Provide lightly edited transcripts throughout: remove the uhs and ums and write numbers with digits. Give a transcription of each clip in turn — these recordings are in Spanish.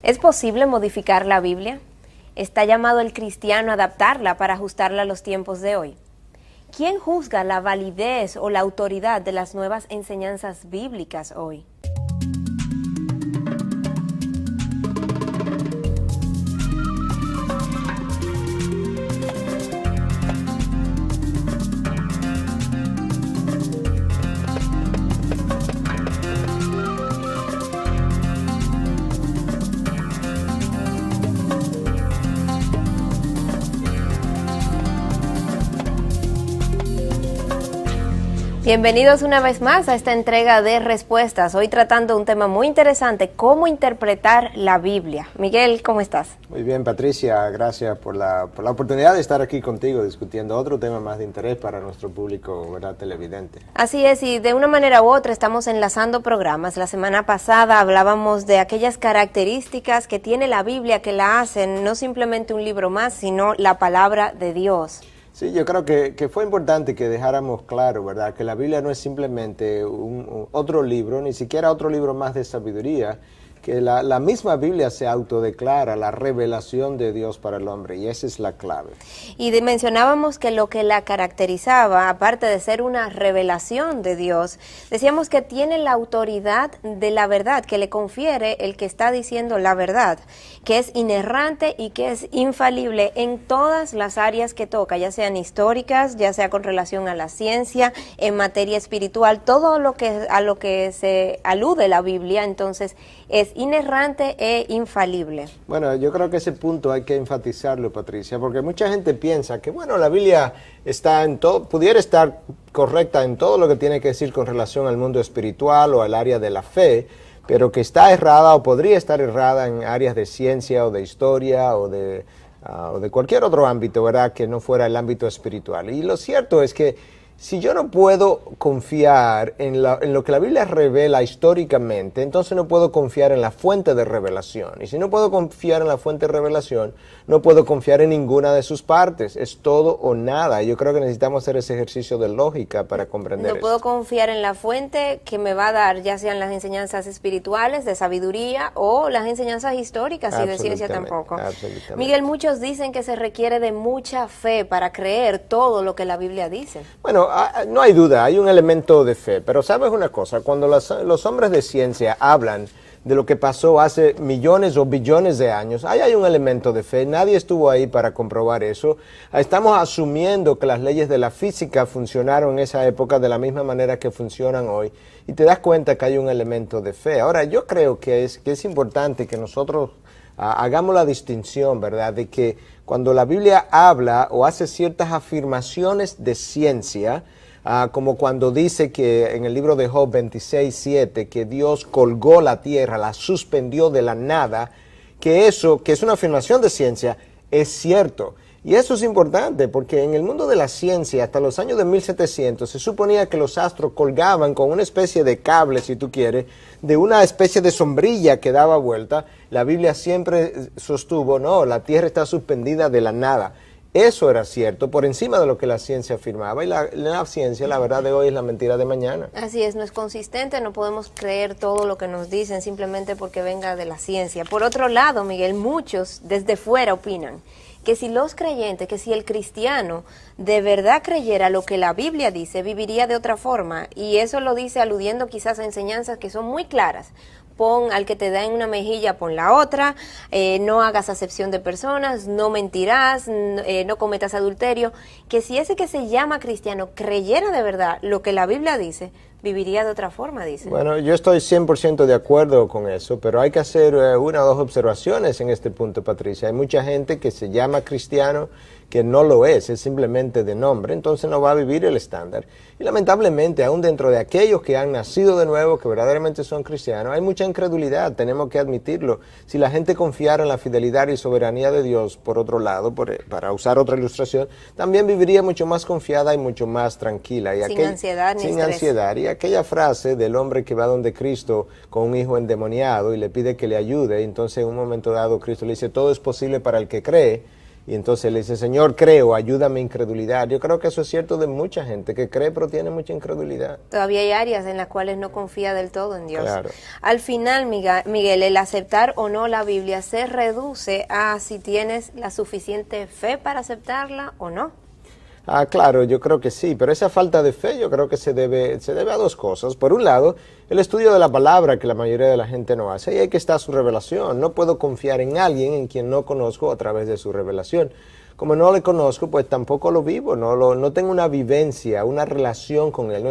¿Es posible modificar la Biblia? ¿Está llamado el cristiano a adaptarla para ajustarla a los tiempos de hoy? ¿Quién juzga la validez o la autoridad de las nuevas enseñanzas bíblicas hoy? Bienvenidos una vez más a esta entrega de respuestas, hoy tratando un tema muy interesante, cómo interpretar la Biblia. Miguel, ¿cómo estás? Muy bien, Patricia, gracias por la oportunidad de estar aquí contigo discutiendo otro tema más de interés para nuestro público, ¿verdad?, televidente. Así es, y de una manera u otra estamos enlazando programas. La semana pasada hablábamos de aquellas características que tiene la Biblia que la hacen no simplemente un libro más, sino la palabra de Dios. Sí, yo creo que fue importante que dejáramos claro, ¿verdad?, que la Biblia no es simplemente otro libro, ni siquiera otro libro más de sabiduría, que la misma Biblia se autodeclara la revelación de Dios para el hombre, y esa es la clave. Y mencionábamos que lo que la caracterizaba, aparte de ser una revelación de Dios, decíamos que tiene la autoridad de la verdad, que le confiere el que está diciendo la verdad, que es inerrante y que es infalible en todas las áreas que toca, ya sean históricas, ya sea con relación a la ciencia, en materia espiritual, todo a lo que se alude la Biblia, entonces es inerrante e infalible. Bueno, yo creo que ese punto hay que enfatizarlo, Patricia, porque mucha gente piensa que, bueno, la Biblia está en todo, pudiera estar correcta en todo lo que tiene que decir con relación al mundo espiritual o al área de la fe, pero que está errada o podría estar errada en áreas de ciencia o de historia o de cualquier otro ámbito, ¿verdad?, que no fuera el ámbito espiritual. Y lo cierto es que si yo no puedo confiar en lo que la Biblia revela históricamente, entonces no puedo confiar en la fuente de revelación. Y si no puedo confiar en la fuente de revelación, no puedo confiar en ninguna de sus partes. Es todo o nada. Yo creo que necesitamos hacer ese ejercicio de lógica para comprender No puedo confiar en la fuente que me va a dar, ya sean las enseñanzas espirituales, de sabiduría, o las enseñanzas históricas y de ciencia tampoco. Absolutamente. Miguel, muchos dicen que se requiere de mucha fe para creer todo lo que la Biblia dice. Bueno, no hay duda, hay un elemento de fe, pero ¿sabes una cosa? Cuando los hombres de ciencia hablan de lo que pasó hace millones o billones de años, ahí hay un elemento de fe, nadie estuvo ahí para comprobar eso. Estamos asumiendo que las leyes de la física funcionaron en esa época de la misma manera que funcionan hoy, y te das cuenta que hay un elemento de fe. Ahora, yo creo que es importante que nosotros hagamos la distinción, ¿verdad?, de que cuando la Biblia habla o hace ciertas afirmaciones de ciencia, como cuando dice que en el libro de Job 26:7, que Dios colgó la tierra, la suspendió de la nada, que eso, que es una afirmación de ciencia, es cierto. Y eso es importante porque en el mundo de la ciencia, hasta los años de 1700, se suponía que los astros colgaban con una especie de cable, si tú quieres, de una especie de sombrilla que daba vuelta. La Biblia siempre sostuvo, no, la tierra está suspendida de la nada. Eso era cierto, por encima de lo que la ciencia afirmaba, y la ciencia, la verdad de hoy, es la mentira de mañana. Así es, no es consistente, no podemos creer todo lo que nos dicen simplemente porque venga de la ciencia. Por otro lado, Miguel, muchos desde fuera opinan que si los creyentes, que si el cristiano de verdad creyera lo que la Biblia dice, viviría de otra forma, y eso lo dice aludiendo quizás a enseñanzas que son muy claras. Pon al que te da en una mejilla, pon la otra, no hagas acepción de personas, no mentirás, no cometas adulterio, que si ese que se llama cristiano creyera de verdad lo que la Biblia dice, viviría de otra forma, dice. Bueno, yo estoy 100% de acuerdo con eso, pero hay que hacer una o dos observaciones en este punto, Patricia. Hay mucha gente que se llama cristiano que no lo es simplemente de nombre, entonces no va a vivir el estándar. Y lamentablemente, aún dentro de aquellos que han nacido de nuevo, que verdaderamente son cristianos, hay mucha incredulidad, tenemos que admitirlo. Si la gente confiara en la fidelidad y soberanía de Dios, por otro lado, para usar otra ilustración, también viviría mucho más confiada y mucho más tranquila. Y sin ansiedad ni sin estrés. Ansiedad. Y aquella frase del hombre que va donde Cristo con un hijo endemoniado y le pide que le ayude, y entonces en un momento dado Cristo le dice, todo es posible para el que cree. Y entonces le dice, Señor, creo, ayúdame a incredulidad. Yo creo que eso es cierto de mucha gente que cree pero tiene mucha incredulidad. Todavía hay áreas en las cuales no confía del todo en Dios. Claro. Al final, Miguel, el aceptar o no la Biblia se reduce a si tienes la suficiente fe para aceptarla o no. Claro, yo creo que sí, pero esa falta de fe yo creo que se debe a dos cosas. Por un lado, el estudio de la palabra que la mayoría de la gente no hace, y ahí que está su revelación. No puedo confiar en alguien en quien no conozco a través de su revelación. Como no le conozco, pues tampoco lo vivo, no tengo una vivencia, una relación con él,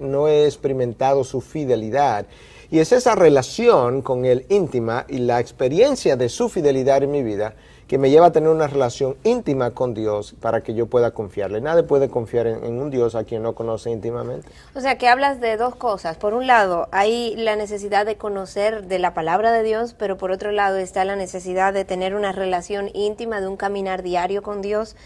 no he experimentado su fidelidad. Y es esa relación con él íntima y la experiencia de su fidelidad en mi vida que me lleva a tener una relación íntima con Dios para que yo pueda confiarle. Nadie puede confiar en un Dios a quien no conoce íntimamente. O sea, que hablas de dos cosas. Por un lado, hay la necesidad de conocer de la palabra de Dios, pero por otro lado está la necesidad de tener una relación íntima, de un caminar diario con Dios.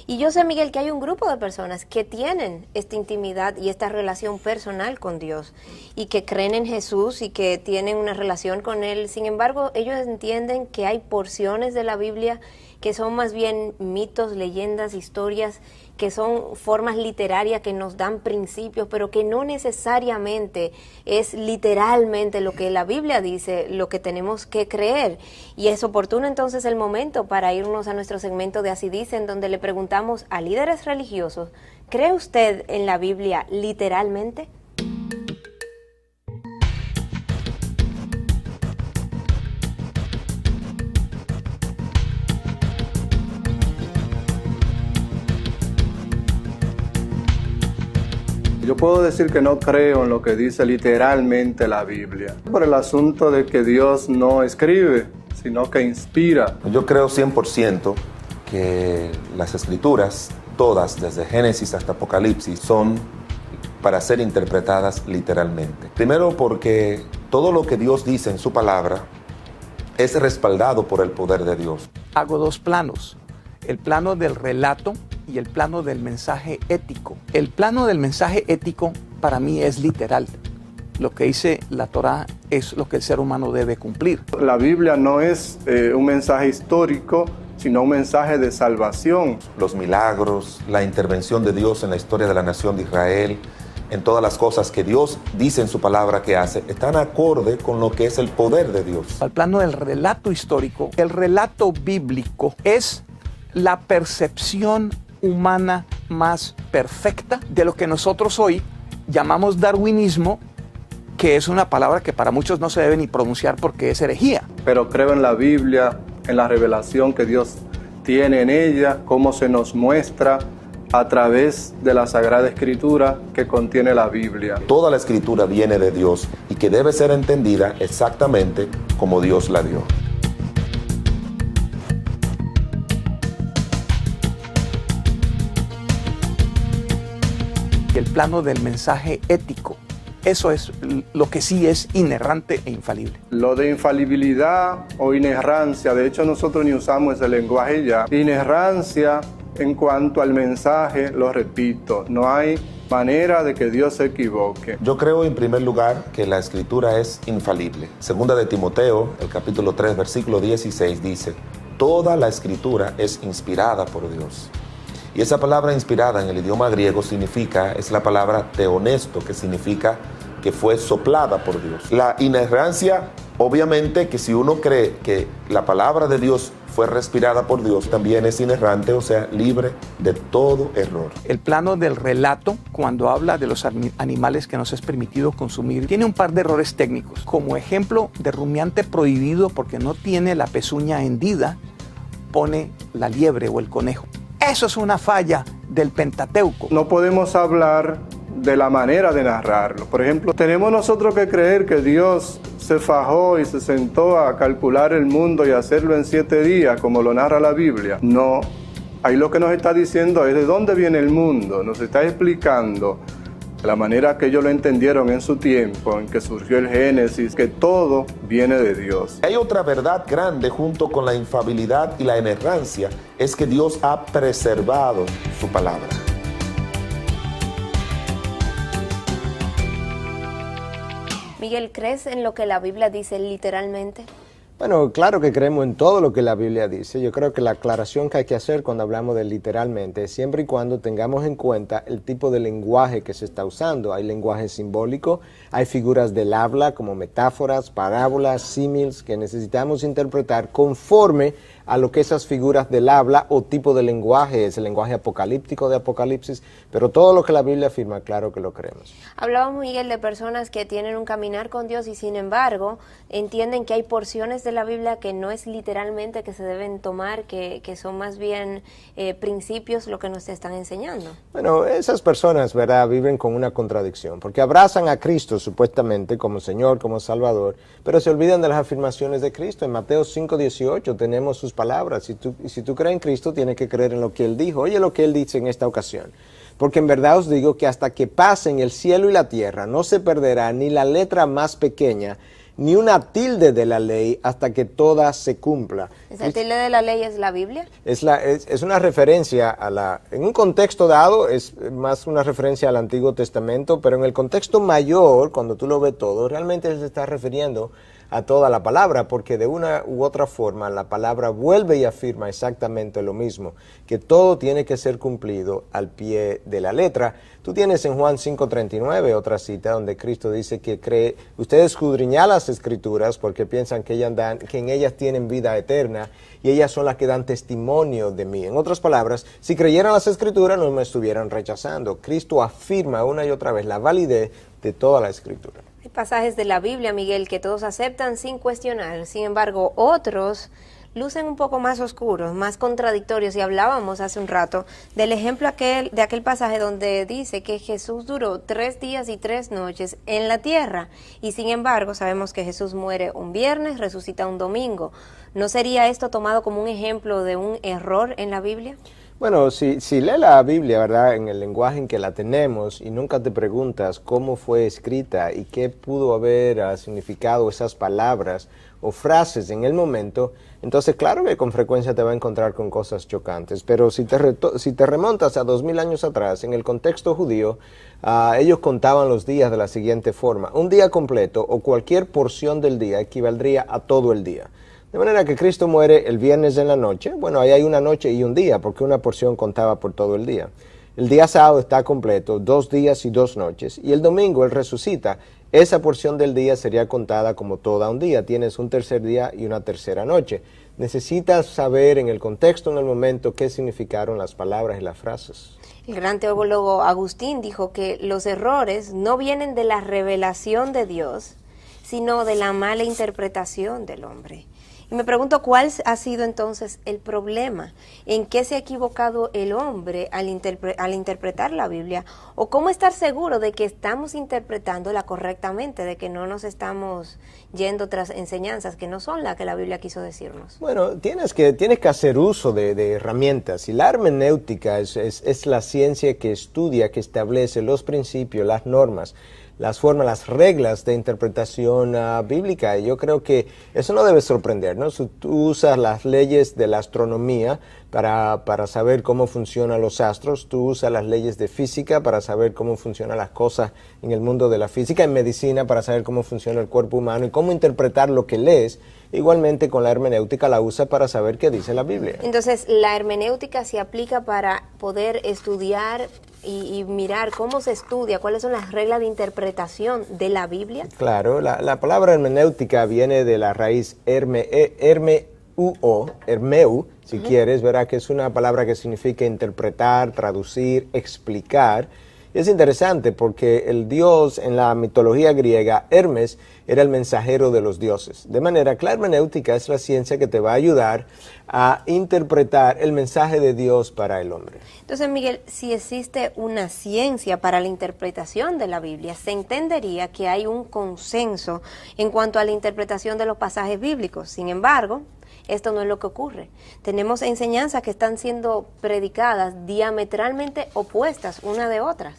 Y yo sé, Miguel, que hay un grupo de personas que tienen esta intimidad y esta relación personal con Dios y que creen en Jesús y que tienen una relación con Él. Sin embargo, ellos entienden que hay porciones de la Biblia que son más bien mitos, leyendas, historias, que son formas literarias que nos dan principios, pero que no necesariamente es literalmente lo que la Biblia dice, lo que tenemos que creer. Y es oportuno entonces el momento para irnos a nuestro segmento de Así Dicen, donde le preguntamos a líderes religiosos, ¿cree usted en la Biblia literalmente? Yo puedo decir que no creo en lo que dice literalmente la Biblia, por el asunto de que Dios no escribe, sino que inspira. Yo creo 100% que las escrituras, todas, desde Génesis hasta Apocalipsis, son para ser interpretadas literalmente. Primero porque todo lo que Dios dice en su palabra es respaldado por el poder de Dios. Hago dos planos, el plano del relato y el plano del mensaje ético. El plano del mensaje ético para mí es literal. Lo que dice la Torá es lo que el ser humano debe cumplir. La Biblia no es un mensaje histórico, sino un mensaje de salvación. Los milagros, la intervención de Dios en la historia de la nación de Israel, en todas las cosas que Dios dice en su palabra que hace, están acorde con lo que es el poder de Dios. Al plano del relato histórico, el relato bíblico es la percepción humana más perfecta de lo que nosotros hoy llamamos darwinismo, que es una palabra que para muchos no se debe ni pronunciar porque es herejía. Pero creo en la Biblia, en la revelación que Dios tiene en ella, cómo se nos muestra a través de la Sagrada Escritura que contiene la Biblia. Toda la Escritura viene de Dios y que debe ser entendida exactamente como Dios la dio. El plano del mensaje ético, eso es lo que sí es inerrante e infalible. Lo de infalibilidad o inerrancia, de hecho nosotros ni usamos ese lenguaje ya. Inerrancia en cuanto al mensaje, lo repito, no hay manera de que Dios se equivoque. Yo creo en primer lugar que la Escritura es infalible. Segunda de Timoteo, el capítulo 3, versículo 16 dice, toda la Escritura es inspirada por Dios. Y esa palabra inspirada en el idioma griego es la palabra teonesto, que significa que fue soplada por Dios. La inerrancia, obviamente que si uno cree que la palabra de Dios fue respirada por Dios, también es inerrante, o sea, libre de todo error. El plano del relato, cuando habla de los animales que nos es permitido consumir, tiene un par de errores técnicos. Como ejemplo de rumiante prohibido porque no tiene la pezuña hendida, pone la liebre o el conejo. Eso es una falla del Pentateuco. No podemos hablar de la manera de narrarlo. Por ejemplo, tenemos nosotros que creer que Dios se fajó y se sentó a calcular el mundo y hacerlo en 7 días, como lo narra la Biblia. No, ahí lo que nos está diciendo es de dónde viene el mundo. Nos está explicando de la manera que ellos lo entendieron en su tiempo, en que surgió el Génesis, que todo viene de Dios. Hay otra verdad grande junto con la infalibilidad y la inerrancia, es que Dios ha preservado su palabra. Miguel, ¿crees en lo que la Biblia dice literalmente? Bueno, claro que creemos en todo lo que la Biblia dice. Yo creo que la aclaración que hay que hacer cuando hablamos de literalmente es siempre y cuando tengamos en cuenta el tipo de lenguaje que se está usando. Hay lenguaje simbólico, hay figuras del habla como metáforas, parábolas, símiles que necesitamos interpretar conforme a lo que esas figuras del habla o tipo de lenguaje es, el lenguaje apocalíptico de Apocalipsis, pero todo lo que la Biblia afirma, claro que lo creemos. Hablábamos, Miguel, de personas que tienen un caminar con Dios y sin embargo entienden que hay porciones de la Biblia que no es literalmente que se deben tomar, que son más bien principios lo que nos están enseñando. Bueno, esas personas, ¿verdad?, viven con una contradicción, porque abrazan a Cristo supuestamente como Señor, como Salvador, pero se olvidan de las afirmaciones de Cristo. En Mateo 5:18 tenemos sus palabras. Si tú crees en Cristo, tienes que creer en lo que Él dijo. Oye lo que Él dice en esta ocasión. Porque en verdad os digo que hasta que pasen el cielo y la tierra, no se perderá ni la letra más pequeña, ni una tilde de la ley, hasta que toda se cumpla. ¿Esa tilde de la ley es la Biblia? Es una referencia en un contexto dado, es más una referencia al Antiguo Testamento, pero en el contexto mayor, cuando tú lo ves todo, realmente se está refiriendo a toda la palabra, porque de una u otra forma la palabra vuelve y afirma exactamente lo mismo, que todo tiene que ser cumplido al pie de la letra. Tú tienes en Juan 5:39 otra cita donde Cristo dice que ustedes escudriñan las Escrituras porque piensan que en ellas tienen vida eterna y ellas son las que dan testimonio de mí. En otras palabras, si creyeran las Escrituras no me estuvieran rechazando. Cristo afirma una y otra vez la validez de toda la Escritura. Hay pasajes de la Biblia, Miguel, que todos aceptan sin cuestionar. Sin embargo, otros lucen un poco más oscuros, más contradictorios. Y hablábamos hace un rato del ejemplo de aquel pasaje donde dice que Jesús duró 3 días y 3 noches en la tierra. Y sin embargo, sabemos que Jesús muere un viernes, resucita un domingo. ¿No sería esto tomado como un ejemplo de un error en la Biblia? Bueno, si lees la Biblia, ¿verdad?, en el lenguaje en que la tenemos y nunca te preguntas cómo fue escrita y qué pudo haber significado esas palabras o frases en el momento, entonces claro que con frecuencia te va a encontrar con cosas chocantes. Pero si te remontas a 2000 años atrás, en el contexto judío, ellos contaban los días de la siguiente forma. Un día completo o cualquier porción del día equivaldría a todo el día. De manera que Cristo muere el viernes en la noche. Bueno, ahí hay una noche y un día, porque una porción contaba por todo el día. El día sábado está completo, 2 días y 2 noches. Y el domingo Él resucita. Esa porción del día sería contada como toda un día. Tienes un tercer día y una tercera noche. Necesitas saber en el contexto, en el momento, qué significaron las palabras y las frases. El gran teólogo Agustín dijo que los errores no vienen de la revelación de Dios, sino de la mala interpretación del hombre. Y me pregunto cuál ha sido entonces el problema, en qué se ha equivocado el hombre al interpretar la Biblia, o cómo estar seguro de que estamos interpretándola correctamente, de que no nos estamos yendo tras enseñanzas que no son las que la Biblia quiso decirnos. Bueno, tienes que hacer uso de herramientas, y la hermenéutica es la ciencia que estudia, que establece los principios, las normas, las formas, las reglas de interpretación bíblica. Y yo creo que eso no debe sorprendernos. Tú usas las leyes de la astronomía para saber cómo funcionan los astros, tú usas las leyes de física para saber cómo funcionan las cosas en el mundo de la física, en medicina para saber cómo funciona el cuerpo humano y cómo interpretar lo que lees. Igualmente con la hermenéutica la usa para saber qué dice la Biblia. Entonces, la hermenéutica se aplica para poder estudiar y mirar cómo se estudia, cuáles son las reglas de interpretación de la Biblia. Claro, la palabra hermenéutica viene de la raíz hermeu, si quieres, verá que es una palabra que significa interpretar, traducir, explicar. Es interesante porque el dios en la mitología griega, Hermes, era el mensajero de los dioses. De manera que la hermenéutica es la ciencia que te va a ayudar a interpretar el mensaje de Dios para el hombre. Entonces, Miguel, si existe una ciencia para la interpretación de la Biblia, se entendería que hay un consenso en cuanto a la interpretación de los pasajes bíblicos. Sin embargo, esto no es lo que ocurre. Tenemos enseñanzas que están siendo predicadas diametralmente opuestas una de otras.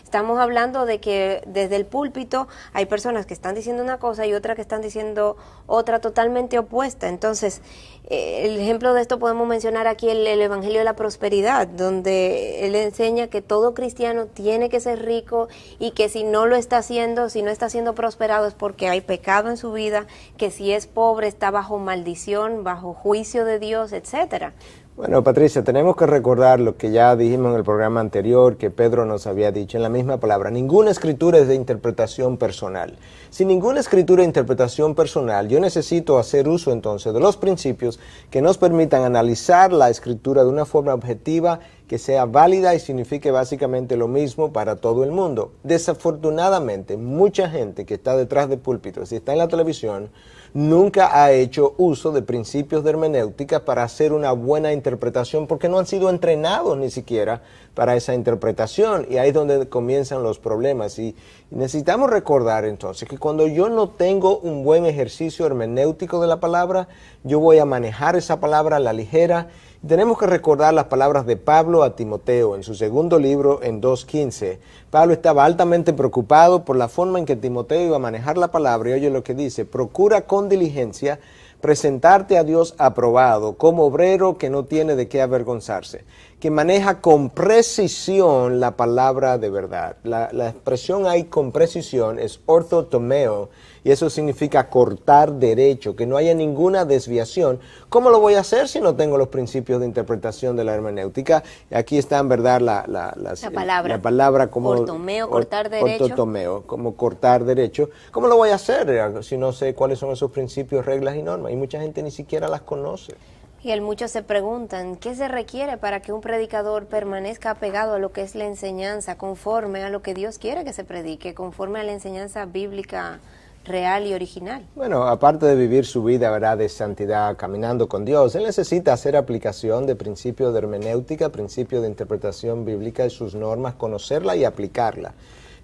Estamos hablando de que desde el púlpito hay personas que están diciendo una cosa y otras que están diciendo otra totalmente opuesta. Entonces, el ejemplo de esto podemos mencionar aquí el Evangelio de la Prosperidad, donde él enseña que todo cristiano tiene que ser rico y que si no lo está haciendo, si no está siendo prosperado es porque hay pecado en su vida, que si es pobre está bajo maldición, bajo juicio de Dios, etcétera. Bueno, Patricia, tenemos que recordar lo que ya dijimos en el programa anterior, que Pedro nos había dicho en la misma palabra. Ninguna escritura es de interpretación personal. Sin ninguna escritura de interpretación personal, yo necesito hacer uso entonces de los principios que nos permitan analizar la escritura de una forma objetiva, que sea válida y signifique básicamente lo mismo para todo el mundo. Desafortunadamente, mucha gente que está detrás de púlpitos y está en la televisión nunca ha hecho uso de principios de hermenéutica para hacer una buena interpretación, porque no han sido entrenados ni siquiera para esa interpretación, y ahí es donde comienzan los problemas. Y necesitamos recordar entonces que cuando yo no tengo un buen ejercicio hermenéutico de la palabra, yo voy a manejar esa palabra a la ligera. Tenemos que recordar las palabras de Pablo a Timoteo en su segundo libro en 2:15. Pablo estaba altamente preocupado por la forma en que Timoteo iba a manejar la palabra, y oye lo que dice: procura con diligencia presentarte a Dios aprobado, como obrero que no tiene de qué avergonzarse, que maneja con precisión la palabra de verdad. La expresión ahí con precisión es orthotomeo, y eso significa cortar derecho, que no haya ninguna desviación. ¿Cómo lo voy a hacer si no tengo los principios de interpretación de la hermenéutica? Aquí está en verdad la palabra como ortomeo, cortar derecho. Ortotomeo, como cortar derecho. ¿Cómo lo voy a hacer si no sé cuáles son esos principios, reglas y normas? Y mucha gente ni siquiera las conoce. Y muchos se preguntan, ¿qué se requiere para que un predicador permanezca apegado a lo que es la enseñanza, conforme a lo que Dios quiere que se predique, conforme a la enseñanza bíblica real y original? Bueno, aparte de vivir su vida, ¿verdad?, de santidad, caminando con Dios, él necesita hacer aplicación de principios de hermenéutica, principios de interpretación bíblica y sus normas, conocerla y aplicarla.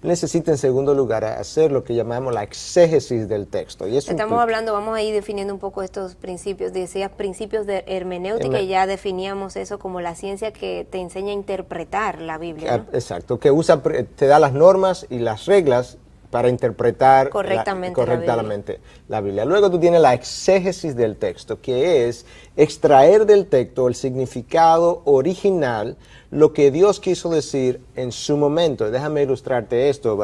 Necesita, en segundo lugar, hacer lo que llamamos la exégesis del texto. Y estamos hablando, vamos a ir definiendo un poco estos principios. Decías principios de hermenéutica, y ya definíamos eso como la ciencia que te enseña a interpretar la Biblia, ¿no? Exacto, que te da las normas y las reglas para interpretar correctamente la Biblia. Luego tú tienes la exégesis del texto, que es extraer del texto el significado original, lo que Dios quiso decir en su momento. Déjame ilustrarte esto,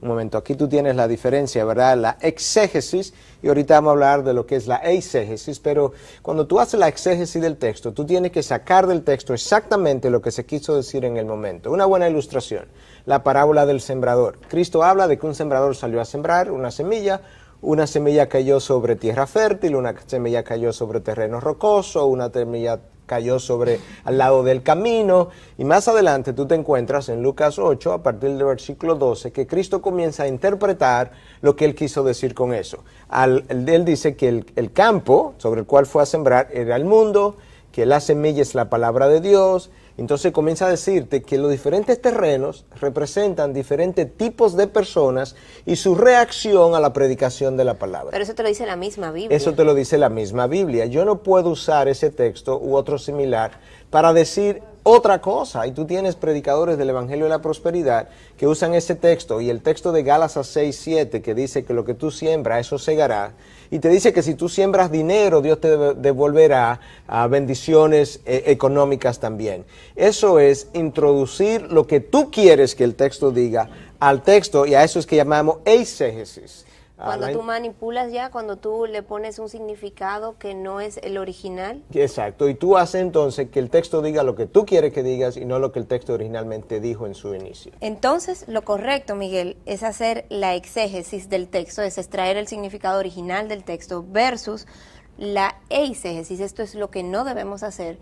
un momento. Aquí tú tienes la diferencia, ¿verdad? La exégesis, y ahorita vamos a hablar de lo que es la eisegesis, pero cuando tú haces la exégesis del texto, tú tienes que sacar del texto exactamente lo que se quiso decir en el momento. Una buena ilustración, la parábola del sembrador. Cristo habla de que un sembrador salió a sembrar una semilla cayó sobre tierra fértil, una semilla cayó sobre terreno rocoso, una semilla cayó al lado del camino, y más adelante tú te encuentras en Lucas 8, a partir del versículo 12, que Cristo comienza a interpretar lo que él quiso decir con eso. Él dice que el campo sobre el cual fue a sembrar era el mundo, que la semilla es la palabra de Dios. Entonces comienza a decirte que los diferentes terrenos representan diferentes tipos de personas y su reacción a la predicación de la palabra. Pero eso te lo dice la misma Biblia. Eso te lo dice la misma Biblia. Yo no puedo usar ese texto u otro similar para decir otra cosa. Y tú tienes predicadores del Evangelio de la Prosperidad que usan ese texto y el texto de Gálatas 6:7 que dice que lo que tú siembras, eso segará. Y te dice que si tú siembras dinero, Dios te devolverá bendiciones económicas también. Eso es introducir lo que tú quieres que el texto diga al texto, y a eso es que llamamos eisegesis. Cuando tú manipulas cuando tú le pones un significado que no es el original. Exacto, y tú haces entonces que el texto diga lo que tú quieres que digas y no lo que el texto originalmente dijo en su inicio. Entonces, lo correcto, Miguel, es hacer la exégesis del texto, es extraer el significado original del texto versus la eisegesis. Esto es lo que no debemos hacer,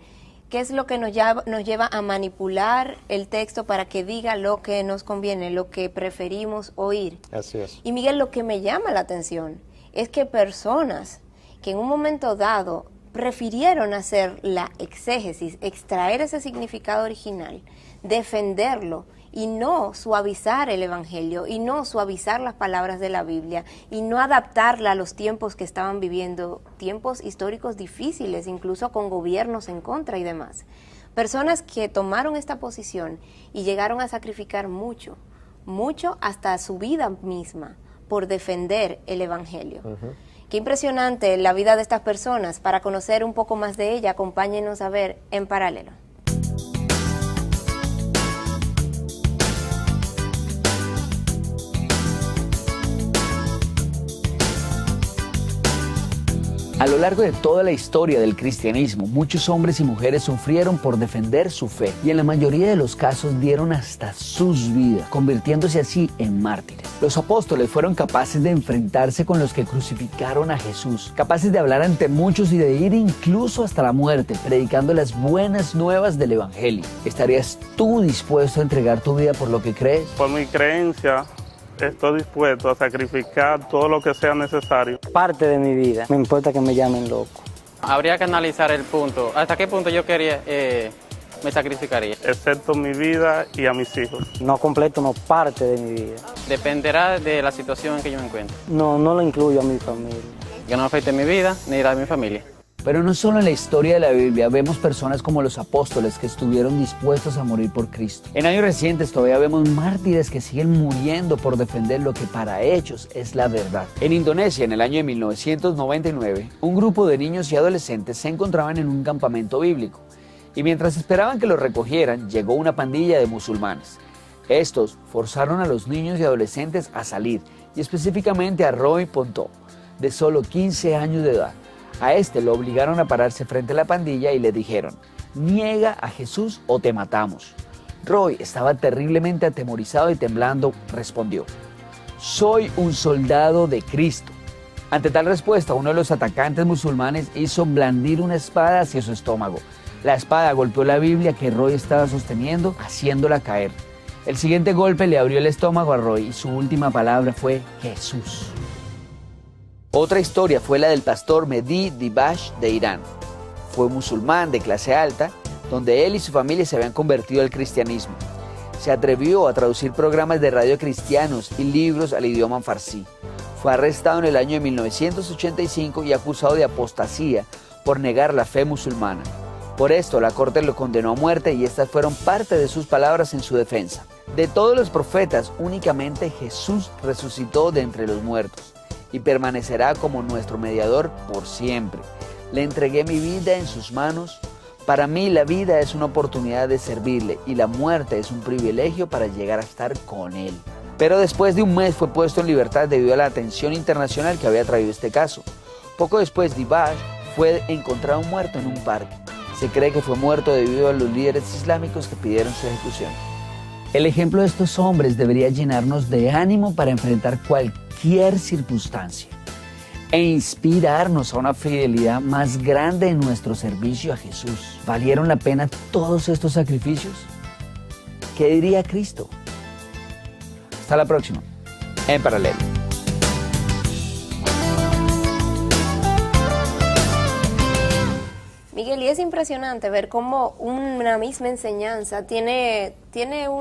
que es lo que nos lleva a manipular el texto para que diga lo que nos conviene, lo que preferimos oír. Así es. Y Miguel, lo que me llama la atención es que personas que en un momento dado prefirieron hacer la exégesis, extraer ese significado original, defenderlo y no suavizar el Evangelio y no suavizar las palabras de la Biblia y no adaptarla a los tiempos que estaban viviendo, tiempos históricos difíciles, incluso con gobiernos en contra y demás. Personas que tomaron esta posición y llegaron a sacrificar mucho mucho hasta su vida misma por defender el Evangelio. Qué impresionante la vida de estas personas. Para conocer un poco más de ella, acompáñenos a ver En Paralelo. A lo largo de toda la historia del cristianismo, muchos hombres y mujeres sufrieron por defender su fe y en la mayoría de los casos dieron hasta sus vidas, convirtiéndose así en mártires. Los apóstoles fueron capaces de enfrentarse con los que crucificaron a Jesús, capaces de hablar ante muchos y de ir incluso hasta la muerte, predicando las buenas nuevas del Evangelio. ¿Estarías tú dispuesto a entregar tu vida por lo que crees? Por mi creencia, estoy dispuesto a sacrificar todo lo que sea necesario. Parte de mi vida, me importa que me llamen loco. Habría que analizar el punto, hasta qué punto yo me sacrificaría. Excepto mi vida y a mis hijos. No completo, no parte de mi vida. Dependerá de la situación en que yo me encuentre. No lo incluyo a mi familia. Que no afecte mi vida ni la de mi familia. Pero no solo en la historia de la Biblia vemos personas como los apóstoles que estuvieron dispuestos a morir por Cristo. En años recientes todavía vemos mártires que siguen muriendo por defender lo que para ellos es la verdad. En Indonesia, en el año de 1999, un grupo de niños y adolescentes se encontraban en un campamento bíblico. Y mientras esperaban que los recogieran, llegó una pandilla de musulmanes. Estos forzaron a los niños y adolescentes a salir, y específicamente a Roy Ponto, de solo 15 años de edad. A este lo obligaron a pararse frente a la pandilla y le dijeron: niega a Jesús o te matamos. Roy estaba terriblemente atemorizado y temblando respondió: soy un soldado de Cristo. Ante tal respuesta, uno de los atacantes musulmanes hizo blandir una espada hacia su estómago. La espada golpeó la Biblia que Roy estaba sosteniendo, haciéndola caer. El siguiente golpe le abrió el estómago a Roy y su última palabra fue Jesús. Otra historia fue la del pastor Mehdi Dibash de Irán. Fue musulmán de clase alta, donde él y su familia se habían convertido al cristianismo. Se atrevió a traducir programas de radio cristianos y libros al idioma farsi. Fue arrestado en el año de 1985 y acusado de apostasía por negar la fe musulmana. Por esto, la corte lo condenó a muerte y estas fueron parte de sus palabras en su defensa. De todos los profetas, únicamente Jesús resucitó de entre los muertos y permanecerá como nuestro mediador por siempre. Le entregué mi vida en sus manos. Para mí la vida es una oportunidad de servirle y la muerte es un privilegio para llegar a estar con él. Pero después de un mes fue puesto en libertad debido a la atención internacional que había traído este caso. Poco después, Dibash fue encontrado muerto en un parque. Se cree que fue muerto debido a los líderes islámicos que pidieron su ejecución. El ejemplo de estos hombres debería llenarnos de ánimo para enfrentar cualquier circunstancia e inspirarnos a una fidelidad más grande en nuestro servicio a Jesús. ¿Valieron la pena todos estos sacrificios? ¿Qué diría Cristo? Hasta la próxima, En Paralelo. Miguel, y es impresionante ver cómo una misma enseñanza tiene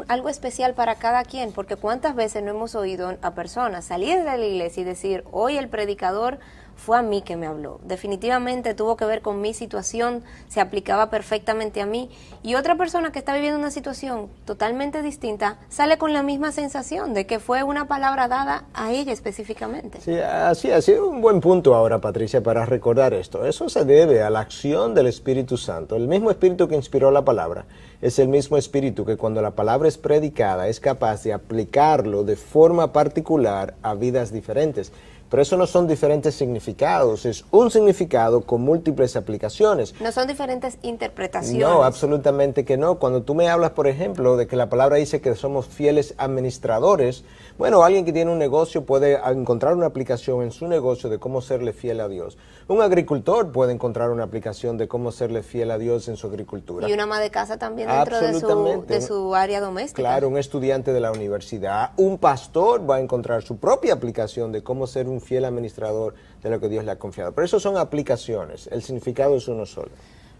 algo especial para cada quien, porque cuántas veces no hemos oído a personas salir de la iglesia y decir: hoy el predicador fue a mí que me habló, definitivamente tuvo que ver con mi situación, se aplicaba perfectamente a mí, y otra persona que está viviendo una situación totalmente distinta sale con la misma sensación de que fue una palabra dada a ella específicamente. Sí, así ha sido un buen punto ahora, Patricia, para recordar esto. Eso se debe a la acción del Espíritu Santo. El mismo Espíritu que inspiró la palabra es el mismo Espíritu que cuando la palabra es predicada es capaz de aplicarlo de forma particular a vidas diferentes. Pero eso no son diferentes significados, es un significado con múltiples aplicaciones. No son diferentes interpretaciones. No, absolutamente que no. Cuando tú me hablas, por ejemplo, de que la palabra dice que somos fieles administradores, bueno, alguien que tiene un negocio puede encontrar una aplicación en su negocio de cómo serle fiel a Dios. Un agricultor puede encontrar una aplicación de cómo serle fiel a Dios en su agricultura. Y una ama de casa también dentro de su área doméstica. Claro, un estudiante de la universidad, un pastor va a encontrar su propia aplicación de cómo ser un fiel administrador de lo que Dios le ha confiado. Pero eso son aplicaciones, el significado es uno solo.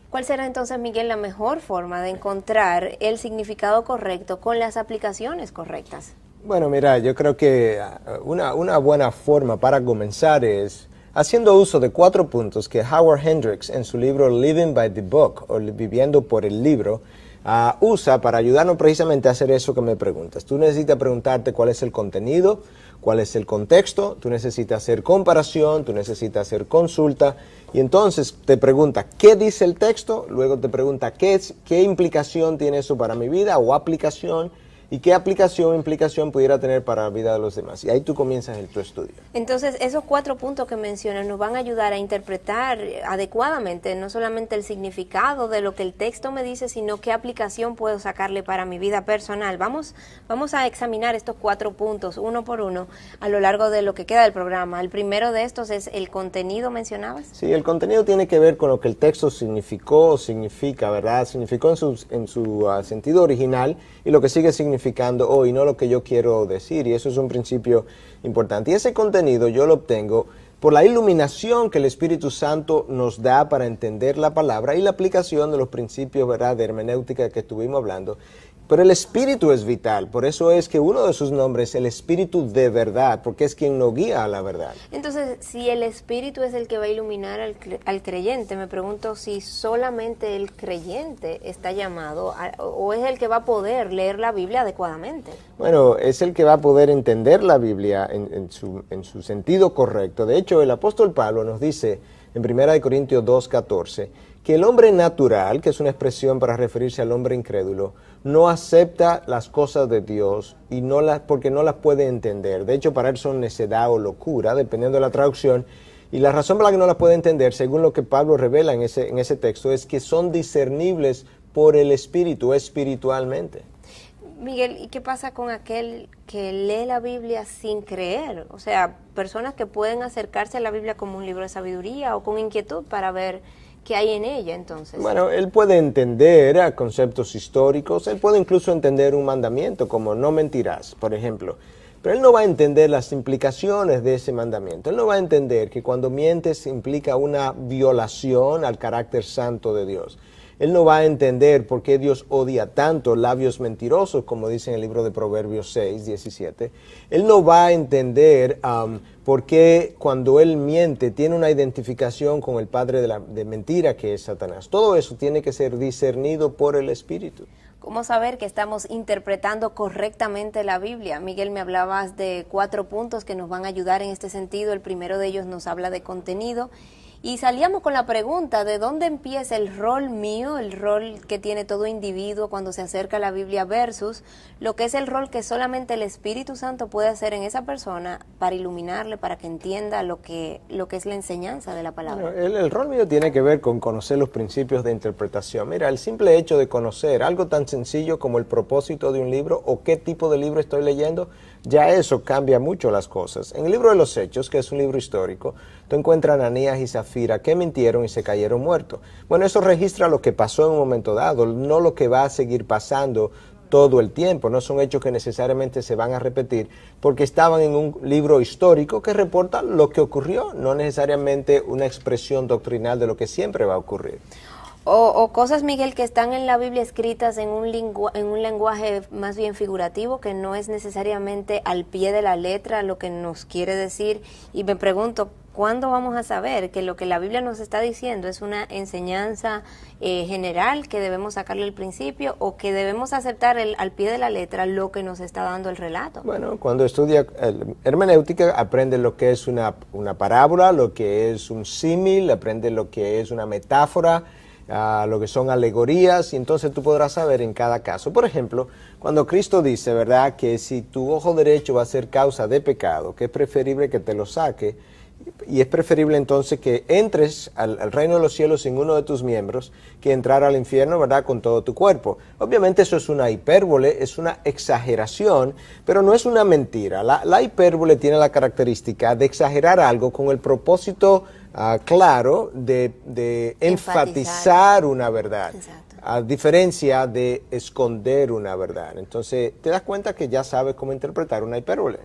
¿Cuál será entonces, Miguel, la mejor forma de encontrar el significado correcto con las aplicaciones correctas? Bueno, mira, yo creo que una buena forma para comenzar es haciendo uso de 4 puntos que Howard Hendricks en su libro Living by the Book, o Viviendo por el Libro, usa para ayudarnos precisamente a hacer eso que me preguntas. Tú necesitas preguntarte cuál es el contenido, cuál es el contexto, tú necesitas hacer comparación, tú necesitas hacer consulta, y entonces te pregunta qué dice el texto, luego te pregunta qué implicación tiene eso para mi vida o aplicación, y qué aplicación o implicación pudiera tener para la vida de los demás. Y ahí tú comienzas tu estudio. Entonces, esos 4 puntos que mencionas nos van a ayudar a interpretar adecuadamente, no solamente el significado de lo que el texto me dice, sino qué aplicación puedo sacarle para mi vida personal. Vamos a examinar estos 4 puntos, uno por uno, a lo largo de lo que queda del programa. El primero de estos es el contenido, ¿mencionabas? Sí, el contenido tiene que ver con lo que el texto significó o significa, ¿verdad? Significó en su sentido original y lo que sigue significando hoy, no lo que yo quiero decir, y eso es un principio importante. Y ese contenido yo lo obtengo por la iluminación que el Espíritu Santo nos da para entender la palabra y la aplicación de los principios, ¿verdad?, de hermenéutica que estuvimos hablando. Pero el Espíritu es vital, por eso es que uno de sus nombres es el Espíritu de verdad, porque es quien nos guía a la verdad. Entonces, si el Espíritu es el que va a iluminar al creyente, me pregunto si solamente el creyente está llamado o es el que va a poder leer la Biblia adecuadamente. Bueno, es el que va a poder entender la Biblia en su sentido correcto. De hecho, el apóstol Pablo nos dice en 1 Corintios 2:14, que el hombre natural, que es una expresión para referirse al hombre incrédulo, no acepta las cosas de Dios y porque no las puede entender. De hecho, para él son necedad o locura, dependiendo de la traducción. Y la razón por la que no las puede entender, según lo que Pablo revela en ese texto, es que son discernibles por el Espíritu, espiritualmente. Miguel, ¿y qué pasa con aquel que lee la Biblia sin creer? O sea, personas que pueden acercarse a la Biblia como un libro de sabiduría o con inquietud para ver qué hay en ella, entonces. Bueno, él puede entender conceptos históricos, él puede incluso entender un mandamiento como no mentirás, por ejemplo. Pero él no va a entender las implicaciones de ese mandamiento. Él no va a entender que cuando mientes implica una violación al carácter santo de Dios. Él no va a entender por qué Dios odia tanto labios mentirosos, como dice en el libro de Proverbios 6:17. Él no va a entender por qué cuando él miente tiene una identificación con el padre de mentira, que es Satanás. Todo eso tiene que ser discernido por el Espíritu. ¿Cómo saber que estamos interpretando correctamente la Biblia? Miguel, me hablabas de 4 puntos que nos van a ayudar en este sentido. El primero de ellos nos habla de contenido. Y salíamos con la pregunta de dónde empieza el rol mío, el rol que tiene todo individuo cuando se acerca a la Biblia versus lo que es el rol que solamente el Espíritu Santo puede hacer en esa persona para iluminarle, para que entienda lo que es la enseñanza de la palabra. Bueno, el rol mío tiene que ver con conocer los principios de interpretación. Mira, el simple hecho de conocer algo tan sencillo como el propósito de un libro o qué tipo de libro estoy leyendo, ya eso cambia mucho las cosas. En el libro de los Hechos, que es un libro histórico, tú encuentras a Ananías y Zafira que mintieron y se cayeron muertos. Bueno, eso registra lo que pasó en un momento dado, no lo que va a seguir pasando todo el tiempo. No son hechos que necesariamente se van a repetir porque estaban en un libro histórico que reporta lo que ocurrió, no necesariamente una expresión doctrinal de lo que siempre va a ocurrir. O cosas, Miguel, que están en la Biblia escritas en un lenguaje más bien figurativo, que no es necesariamente al pie de la letra lo que nos quiere decir. Y me pregunto, ¿cuándo vamos a saber que lo que la Biblia nos está diciendo es una enseñanza general que debemos sacarle al principio o que debemos aceptar al pie de la letra lo que nos está dando el relato? Bueno, cuando estudia hermenéutica aprende lo que es una parábola, lo que es un símil, aprende lo que es una metáfora, lo que son alegorías, y entonces tú podrás saber en cada caso. Por ejemplo, cuando Cristo dice, ¿verdad?, que si tu ojo derecho va a ser causa de pecado, que es preferible que te lo saque, y es preferible entonces que entres al reino de los cielos sin uno de tus miembros, que entrar al infierno, ¿verdad?, con todo tu cuerpo. Obviamente eso es una hipérbole, es una exageración, pero no es una mentira. La hipérbole tiene la característica de exagerar algo con el propósito claro de enfatizar una verdad. Exacto. A diferencia de esconder una verdad. Entonces, te das cuenta que ya sabes cómo interpretar una hipérbole.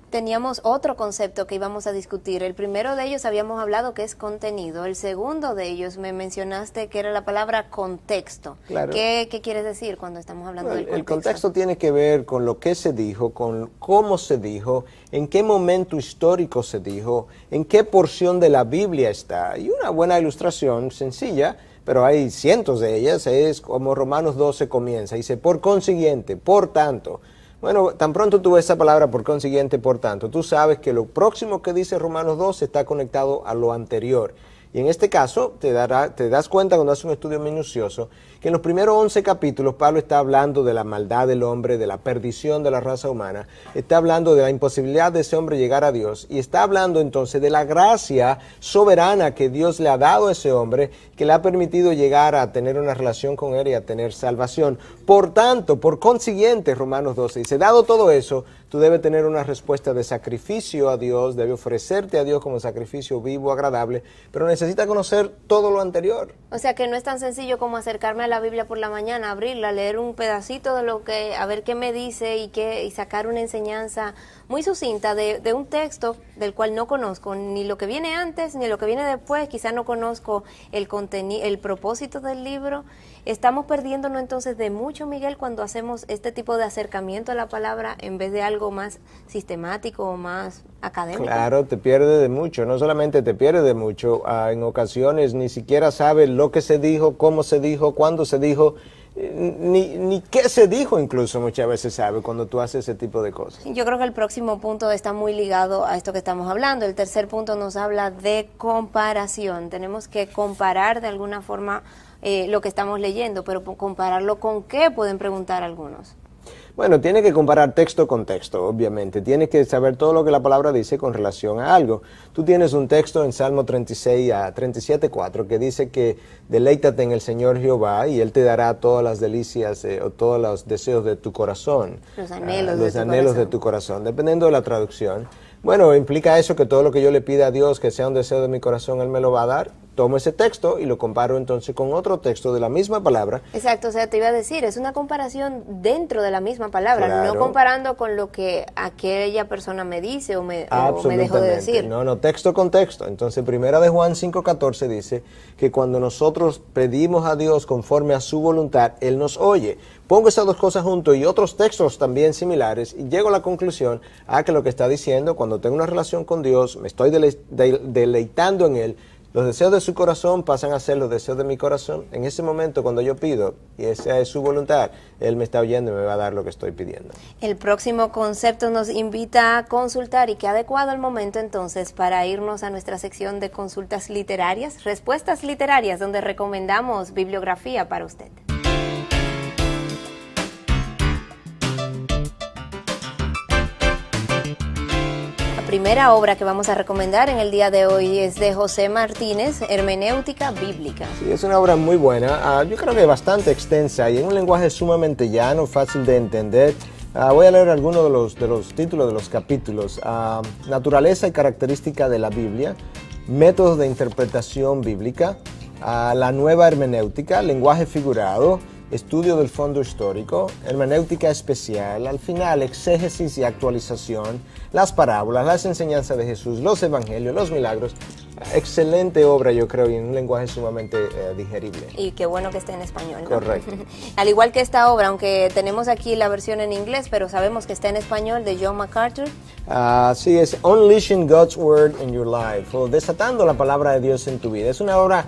Teníamos otro concepto que íbamos a discutir. El primero de ellos habíamos hablado que es contenido. El segundo de ellos me mencionaste que era la palabra contexto. Claro. ¿Qué quieres decir cuando estamos hablando del contexto? El contexto tiene que ver con lo que se dijo, con cómo se dijo, en qué momento histórico se dijo, en qué porción de la Biblia está. Y una buena ilustración sencilla pero hay cientos de ellas. Es como Romanos 12 comienza, dice, por consiguiente, por tanto. Bueno, tan pronto tú ves esa palabra por consiguiente, por tanto, tú sabes que lo próximo que dice Romanos 12 está conectado a lo anterior. Y en este caso te das cuenta cuando haces un estudio minucioso que en los primeros 11 capítulos Pablo está hablando de la maldad del hombre, de la perdición de la raza humana, está hablando de la imposibilidad de ese hombre llegar a Dios y está hablando entonces de la gracia soberana que Dios le ha dado a ese hombre, que le ha permitido llegar a tener una relación con él y a tener salvación. Por tanto, por consiguiente, Romanos 12 dice, dado todo eso, tú debes tener una respuesta de sacrificio a Dios, debes ofrecerte a Dios como sacrificio vivo, agradable, pero necesitas conocer todo lo anterior. O sea que no es tan sencillo como acercarme a la Biblia por la mañana, abrirla, leer un pedacito de lo que, a ver qué me dice y sacar una enseñanza muy sucinta de un texto del cual no conozco ni lo que viene antes ni lo que viene después, quizás no conozco el contenido, el propósito del libro. Estamos perdiéndonos entonces de mucho, Miguel, cuando hacemos este tipo de acercamiento a la palabra en vez de algo más sistemático o más académico. Claro, te pierdes de mucho, no solamente te pierdes de mucho, en ocasiones ni siquiera sabes lo que se dijo, cómo se dijo, cuándo se dijo, ni qué se dijo incluso muchas veces sabe cuando tú haces ese tipo de cosas. Yo creo que el próximo punto está muy ligado a esto que estamos hablando. El tercer punto nos habla de comparación. Tenemos que comparar de alguna forma lo que estamos leyendo, pero compararlo con qué, pueden preguntar algunos. Bueno, tiene que comparar texto con texto, obviamente. Tienes que saber todo lo que la palabra dice con relación a algo. Tú tienes un texto en Salmo 36 a 37:4 que dice que deleítate en el Señor Jehová y Él te dará todas las delicias o todos los deseos de tu corazón. Los anhelos, de tu corazón, dependiendo de la traducción. Bueno, implica eso que todo lo que yo le pida a Dios que sea un deseo de mi corazón, Él me lo va a dar. Tomo ese texto y lo comparo entonces con otro texto de la misma palabra. Exacto, o sea, te iba a decir, es una comparación dentro de la misma palabra, claro. No comparando con lo que aquella persona me dice o me dejó de decir. No, texto con texto. Entonces, primera de Juan 5:14 dice que cuando nosotros pedimos a Dios conforme a su voluntad, Él nos oye. Pongo esas dos cosas juntos y otros textos también similares y llego a la conclusión que lo que está diciendo, cuando tengo una relación con Dios, me estoy deleitando en Él, los deseos de su corazón pasan a ser los deseos de mi corazón. En ese momento, cuando yo pido, y esa es su voluntad, Él me está oyendo y me va a dar lo que estoy pidiendo. El próximo concepto nos invita a consultar y qué adecuado el momento entonces para irnos a nuestra sección de consultas literarias, respuestas literarias, donde recomendamos bibliografía para usted. Primera obra que vamos a recomendar en el día de hoy es de José Martínez, Hermenéutica Bíblica. Sí, es una obra muy buena, yo creo que bastante extensa y en un lenguaje sumamente llano, fácil de entender. Voy a leer algunos de los títulos de los capítulos. Naturaleza y característica de la Biblia, métodos de interpretación bíblica, la nueva hermenéutica, lenguaje figurado, estudio del fondo histórico, hermenéutica especial, al final exégesis y actualización, las parábolas, las enseñanzas de Jesús, los evangelios, los milagros. Excelente obra, yo creo, y en un lenguaje sumamente digerible. Y qué bueno que esté en español, ¿no? Correcto. Al igual que esta obra, aunque tenemos aquí la versión en inglés, pero sabemos que está en español, de John MacArthur. Sí, es Unleashing God's Word in Your Life, o Desatando la Palabra de Dios en tu vida. Es una obra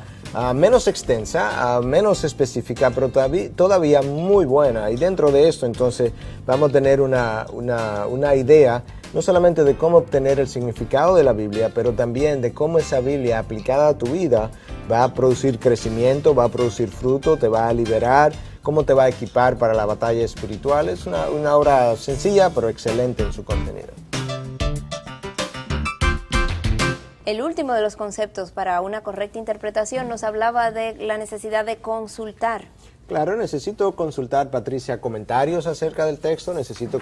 menos extensa, menos específica, pero todavía muy buena. Y dentro de esto, entonces, vamos a tener una idea no solamente de cómo obtener el significado de la Biblia, pero también de cómo esa Biblia aplicada a tu vida va a producir crecimiento, va a producir fruto, te va a liberar, cómo te va a equipar para la batalla espiritual. Es una obra sencilla, pero excelente en su contenido. El último de los conceptos para una correcta interpretación nos hablaba de la necesidad de consultar. Claro, necesito consultar, Patricia, comentarios acerca del texto, necesito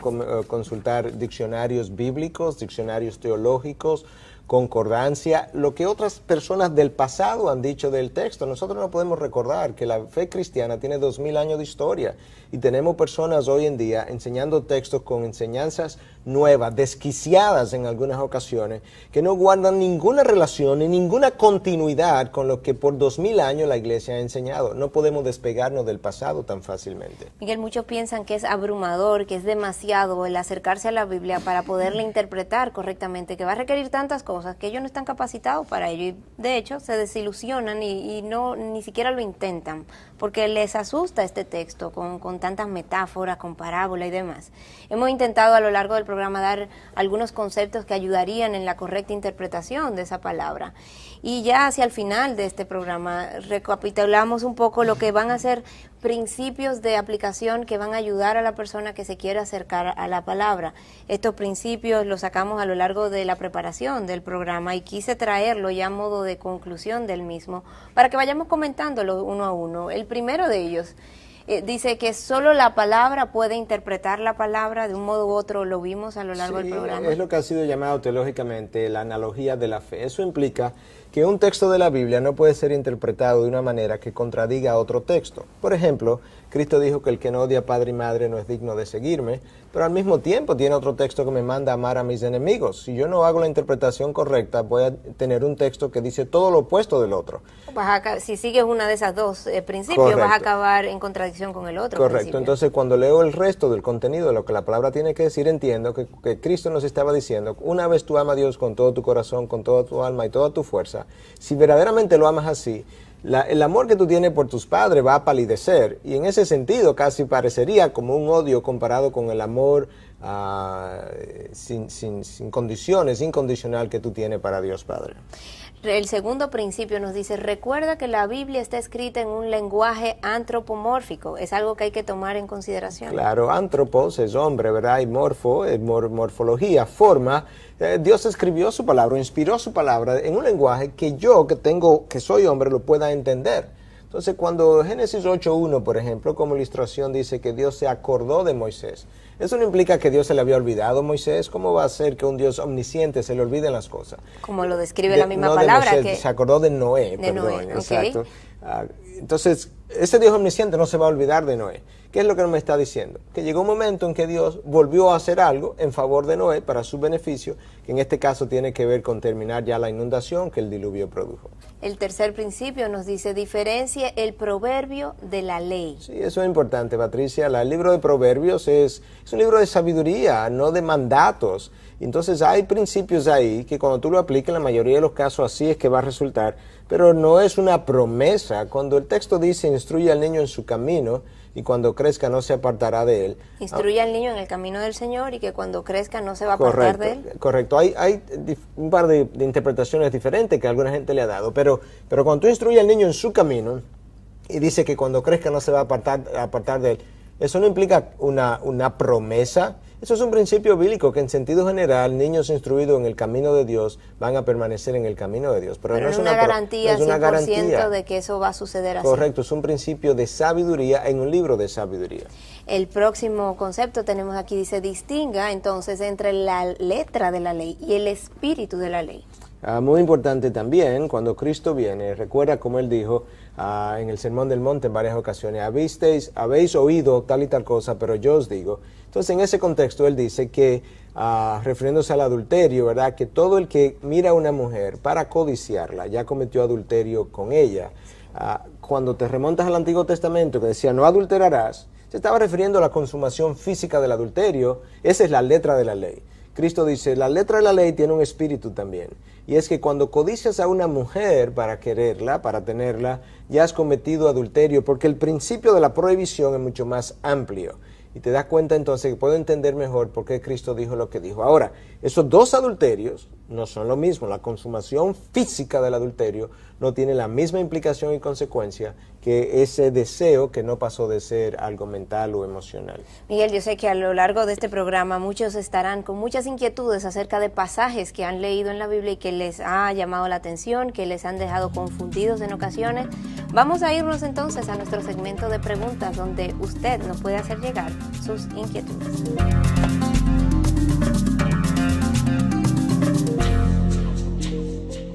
consultar diccionarios bíblicos, diccionarios teológicos, concordancia, lo que otras personas del pasado han dicho del texto. Nosotros no podemos recordar que la fe cristiana tiene 2000 años de historia y tenemos personas hoy en día enseñando textos con enseñanzas nuevas, desquiciadas en algunas ocasiones, que no guardan ninguna relación ni ninguna continuidad con lo que por 2000 años la Iglesia ha enseñado. No podemos despegarnos del pasado tan fácilmente. Miguel, muchos piensan que es abrumador, que es demasiado el acercarse a la Biblia para poderla interpretar correctamente, que va a requerir tantas cosas que ellos no están capacitados para ello y de hecho se desilusionan y no ni siquiera lo intentan porque les asusta este texto con tantas metáforas, con parábola y demás. Hemos intentado a lo largo del programa dar algunos conceptos que ayudarían en la correcta interpretación de esa palabra. Y ya hacia el final de este programa recapitulamos un poco lo que van a ser principios de aplicación que van a ayudar a la persona que se quiere acercar a la palabra. Estos principios los sacamos a lo largo de la preparación del programa y quise traerlo ya a modo de conclusión del mismo para que vayamos comentándolo uno a uno. El primero de ellos dice que solo la palabra puede interpretar la palabra de un modo u otro, lo vimos a lo largo del programa. Es lo que ha sido llamado teológicamente la analogía de la fe. Eso implica que un texto de la Biblia no puede ser interpretado de una manera que contradiga a otro texto. Por ejemplo, Cristo dijo que el que no odia a padre y madre no es digno de seguirme, pero al mismo tiempo tiene otro texto que me manda a amar a mis enemigos. Si yo no hago la interpretación correcta, voy a tener un texto que dice todo lo opuesto del otro. Si sigues una de esas dos principios, correcto, vas a acabar en contradicción con el otro. Correcto, principio. Entonces cuando leo el resto del contenido de lo que la palabra tiene que decir, entiendo que Cristo nos estaba diciendo, una vez tú amas a Dios con todo tu corazón, con toda tu alma y toda tu fuerza, si verdaderamente lo amas así, el amor que tú tienes por tus padres va a palidecer y en ese sentido casi parecería como un odio comparado con el amor sin condiciones, incondicional que tú tienes para Dios Padre. El segundo principio nos dice, recuerda que la Biblia está escrita en un lenguaje antropomórfico, es algo que hay que tomar en consideración. Claro, antropos es hombre, ¿verdad? Y morfo, morfología, forma. Dios escribió su palabra, inspiró su palabra en un lenguaje que yo, que soy hombre, lo pueda entender. Entonces, cuando Génesis 8.1, por ejemplo, como ilustración dice que Dios se acordó de Moisés, eso no implica que Dios se le había olvidado a Moisés. ¿Cómo va a ser que un Dios omnisciente se le olviden las cosas? Como lo describe la misma palabra. Moisés, se acordó de Noé. Exacto. Entonces, ese Dios omnisciente no se va a olvidar de Noé. ¿Qué es lo que me está diciendo? Que llegó un momento en que Dios volvió a hacer algo en favor de Noé para su beneficio, que en este caso tiene que ver con terminar ya la inundación que el diluvio produjo. El tercer principio nos dice, diferencia el proverbio de la ley. Sí, eso es importante, Patricia. El libro de Proverbios es un libro de sabiduría, no de mandatos. Entonces hay principios ahí que cuando tú lo aplicas, en la mayoría de los casos así es que va a resultar, pero no es una promesa. Cuando el texto dice, instruye al niño en su camino, y cuando crezca no se apartará de él. Instruye al niño en el camino del Señor y que cuando crezca no se va a apartar de él. Correcto. Hay un par de interpretaciones diferentes que alguna gente le ha dado, pero cuando tú instruyes al niño en su camino y dice que cuando crezca no se va a apartar de él, eso no implica una promesa. Eso es un principio bíblico que en sentido general niños instruidos en el camino de Dios van a permanecer en el camino de Dios. Pero no es una garantía, no es una 100% garantía de que eso va a suceder así. Correcto, es un principio de sabiduría en un libro de sabiduría. El próximo concepto tenemos aquí, dice, distinga entonces entre la letra de la ley y el espíritu de la ley. Muy importante también, cuando Cristo viene, recuerda como Él dijo en el Sermón del Monte en varias ocasiones, habéis oído tal y tal cosa, pero yo os digo. Entonces, en ese contexto, Él dice que, refiriéndose al adulterio, ¿verdad?, que todo el que mira a una mujer para codiciarla, ya cometió adulterio con ella. Cuando te remontas al Antiguo Testamento, que decía, no adulterarás, se estaba refiriendo a la consumación física del adulterio. Esa es la letra de la ley. Cristo dice, la letra de la ley tiene un espíritu también, y es que cuando codicias a una mujer para quererla, para tenerla, ya has cometido adulterio, porque el principio de la prohibición es mucho más amplio, y te das cuenta entonces que puedo entender mejor por qué Cristo dijo lo que dijo. Ahora, esos dos adulterios no son lo mismo. La consumación física del adulterio no tiene la misma implicación y consecuencia que ese deseo que no pasó de ser algo mental o emocional. Miguel, yo sé que a lo largo de este programa muchos estarán con muchas inquietudes acerca de pasajes que han leído en la Biblia y que les ha llamado la atención, que les han dejado confundidos en ocasiones. Vamos a irnos entonces a nuestro segmento de preguntas donde usted nos puede hacer llegar sus inquietudes.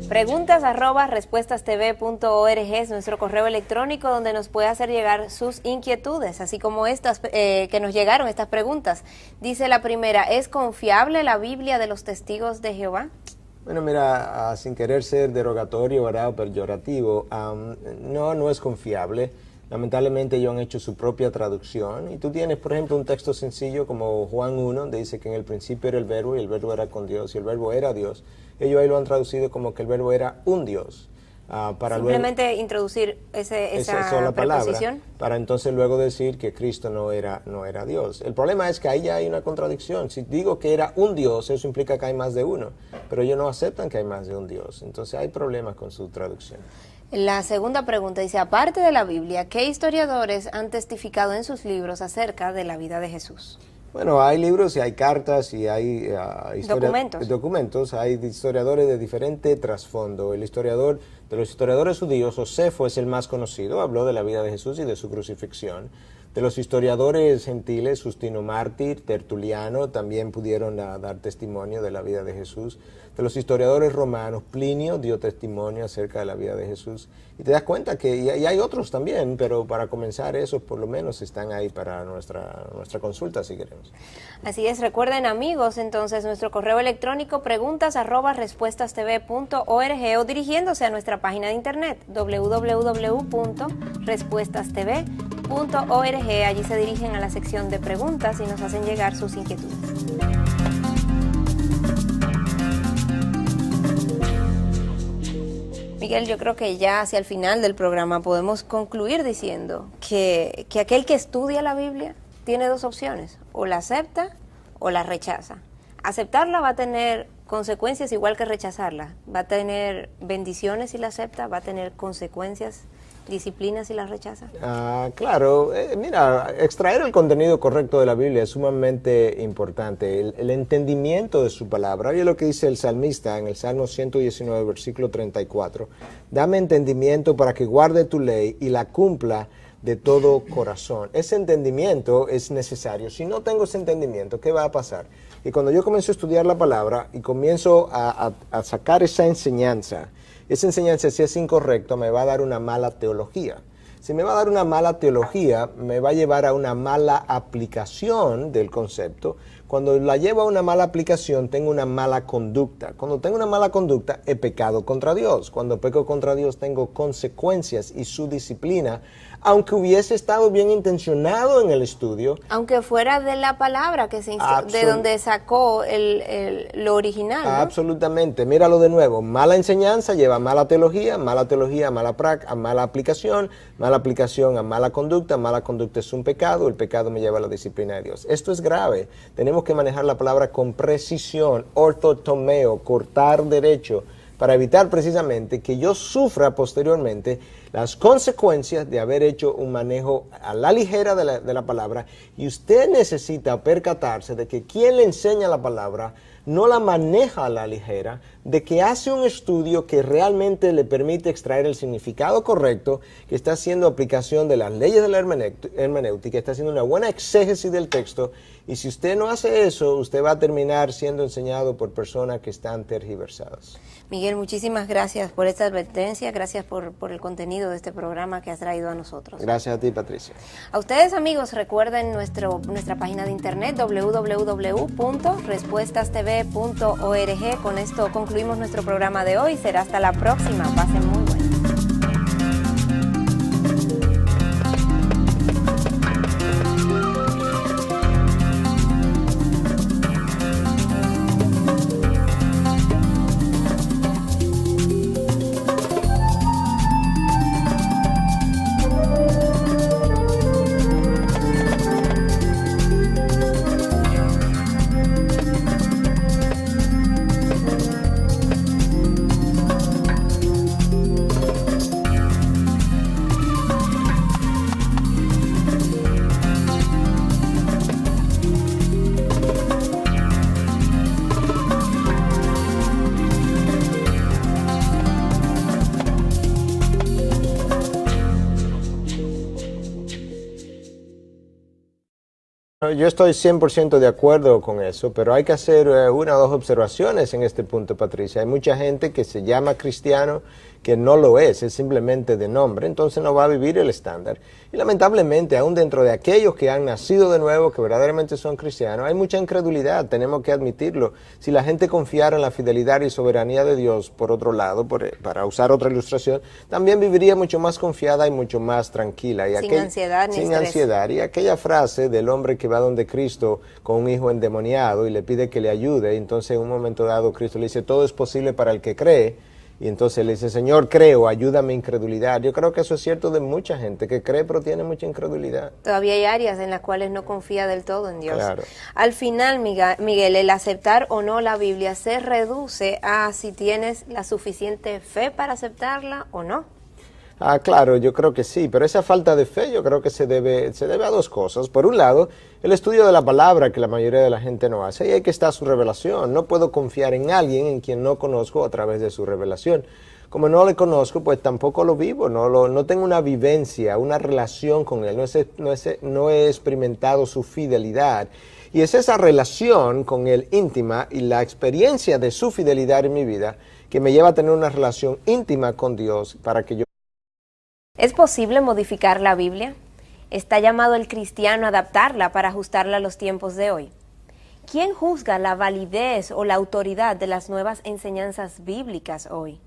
Preguntas@respuestastv.org es nuestro correo electrónico donde nos puede hacer llegar sus inquietudes, así como estas que nos llegaron, estas preguntas. Dice la primera, ¿es confiable la Biblia de los testigos de Jehová? Bueno, mira, sin querer ser derogatorio, ¿verdad?, o peyorativo, no es confiable. Lamentablemente ellos han hecho su propia traducción y tú tienes, por ejemplo, un texto sencillo como Juan 1, donde dice que en el principio era el verbo y el verbo era con Dios y el verbo era Dios. Ellos ahí lo han traducido como que el verbo era un Dios. Para simplemente luego, introducir esa sola preposición. Palabra, para entonces luego decir que Cristo no era Dios. El problema es que ahí ya hay una contradicción. Si digo que era un Dios, eso implica que hay más de uno, pero ellos no aceptan que hay más de un Dios. Entonces hay problemas con su traducción. La segunda pregunta dice, aparte de la Biblia, ¿qué historiadores han testificado en sus libros acerca de la vida de Jesús? Bueno, hay libros y hay cartas y hay documentos. Hay historiadores de diferente trasfondo. El historiador de los historiadores judíos, Josefo es el más conocido, habló de la vida de Jesús y de su crucifixión. De los historiadores gentiles, Justino Mártir, Tertuliano, también pudieron dar testimonio de la vida de Jesús. De los historiadores romanos, Plinio dio testimonio acerca de la vida de Jesús. Y te das cuenta que y hay otros también, pero para comenzar esos por lo menos están ahí para nuestra consulta si queremos. Así es, recuerden amigos, entonces nuestro correo electrónico preguntas@respuestastv.org o dirigiéndose a nuestra página de internet www.respuestastv.org. Allí se dirigen a la sección de preguntas y nos hacen llegar sus inquietudes. Miguel, yo creo que ya hacia el final del programa podemos concluir diciendo que aquel que estudia la Biblia tiene dos opciones, o la acepta o la rechaza. Aceptarla va a tener consecuencias igual que rechazarla, va a tener bendiciones si la acepta, va a tener consecuencias, disciplina si la rechaza. Claro, mira, extraer el contenido correcto de la Biblia es sumamente importante, el entendimiento de su palabra. Oye lo que dice el salmista en el Salmo 119, versículo 34, dame entendimiento para que guarde tu ley y la cumpla de todo corazón. Ese entendimiento es necesario. Si no tengo ese entendimiento, ¿qué va a pasar? Y cuando yo comienzo a estudiar la palabra y comienzo a sacar esa enseñanza si es incorrecta me va a dar una mala teología. Si me va a dar una mala teología, me va a llevar a una mala aplicación del concepto. Cuando la llevo a una mala aplicación, tengo una mala conducta. Cuando tengo una mala conducta, he pecado contra Dios. Cuando peco contra Dios, tengo consecuencias y su disciplina, aunque hubiese estado bien intencionado en el estudio. Aunque fuera de la palabra que de donde sacó lo original, ¿no? Absolutamente. Míralo de nuevo. Mala enseñanza lleva a mala teología a mala aplicación a mala conducta es un pecado, el pecado me lleva a la disciplina de Dios. Esto es grave. Tenemos que manejar la palabra con precisión, ortotomeo, cortar derecho, para evitar precisamente que yo sufra posteriormente las consecuencias de haber hecho un manejo a la ligera de la palabra. Y usted necesita percatarse de que quien le enseña la palabra no la maneja a la ligera, de que hace un estudio que realmente le permite extraer el significado correcto, que está haciendo aplicación de las leyes de la hermenéutica, está haciendo una buena exégesis del texto, y si usted no hace eso, usted va a terminar siendo enseñado por personas que están tergiversadas. Miguel, muchísimas gracias por esta advertencia, gracias por el contenido de este programa que has traído a nosotros. Gracias a ti, Patricia. A ustedes, amigos, recuerden nuestra página de internet www.respuestastv.org. Con esto concluimos nuestro programa de hoy. Será hasta la próxima. Pasen muy bien. Yo estoy 100% de acuerdo con eso, pero hay que hacer una o dos observaciones en este punto, Patricia. Hay mucha gente que se llama cristiano que no lo es simplemente de nombre, entonces no va a vivir el estándar. Y lamentablemente, aún dentro de aquellos que han nacido de nuevo, que verdaderamente son cristianos, hay mucha incredulidad, tenemos que admitirlo. Si la gente confiara en la fidelidad y soberanía de Dios, por otro lado, para usar otra ilustración, también viviría mucho más confiada y mucho más tranquila. Y sin ansiedad ni estrés. Ansiedad. Y aquella frase del hombre que va donde Cristo con un hijo endemoniado y le pide que le ayude, y entonces en un momento dado Cristo le dice, todo es posible para el que cree. Y entonces le dice, Señor, creo, ayúdame a incredulidad. Yo creo que eso es cierto de mucha gente que cree pero tiene mucha incredulidad. Todavía hay áreas en las cuales no confía del todo en Dios. Claro. Al final, Miguel, el aceptar o no la Biblia se reduce a si tienes la suficiente fe para aceptarla o no. Claro, yo creo que sí, pero esa falta de fe yo creo que se debe a dos cosas. Por un lado, el estudio de la palabra que la mayoría de la gente no hace, y ahí que está su revelación. No puedo confiar en alguien en quien no conozco a través de su revelación. Como no le conozco, pues tampoco lo vivo, no tengo una vivencia, una relación con él, no he experimentado su fidelidad. Y es esa relación con él íntima y la experiencia de su fidelidad en mi vida que me lleva a tener una relación íntima con Dios para que yo... ¿Es posible modificar la Biblia? ¿Está llamado el cristiano a adaptarla para ajustarla a los tiempos de hoy? ¿Quién juzga la validez o la autoridad de las nuevas enseñanzas bíblicas hoy?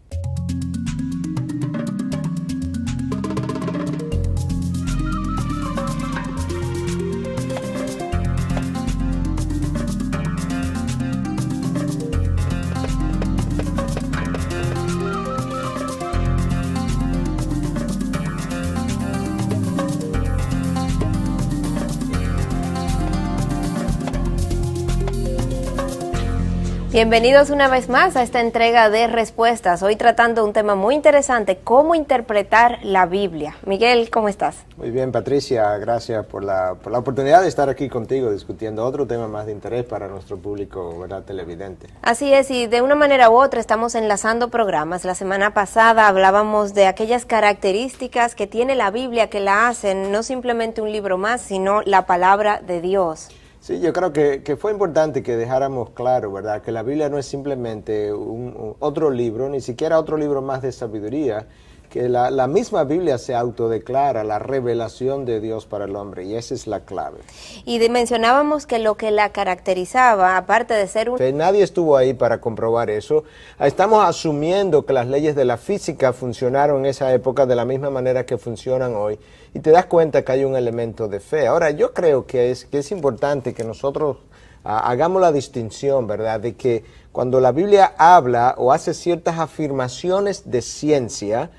Bienvenidos una vez más a esta entrega de respuestas. Hoy tratando un tema muy interesante, cómo interpretar la Biblia. Miguel, ¿cómo estás? Muy bien, Patricia, gracias por la oportunidad de estar aquí contigo discutiendo otro tema más de interés para nuestro público, ¿verdad?, televidente. Así es, y de una manera u otra estamos enlazando programas. La semana pasada hablábamos de aquellas características que tiene la Biblia que la hacen no simplemente un libro más, sino la palabra de Dios. Sí, yo creo que fue importante que dejáramos claro, ¿verdad?, que la Biblia no es simplemente otro libro, ni siquiera otro libro más de sabiduría, que la misma Biblia se autodeclara la revelación de Dios para el hombre, y esa es la clave. Y mencionábamos que lo que la caracterizaba, aparte de ser nadie estuvo ahí para comprobar eso. Estamos asumiendo que las leyes de la física funcionaron en esa época de la misma manera que funcionan hoy, y te das cuenta que hay un elemento de fe. Ahora, yo creo que es importante que nosotros hagamos la distinción, ¿verdad?, de que cuando la Biblia habla o hace ciertas afirmaciones de ciencia,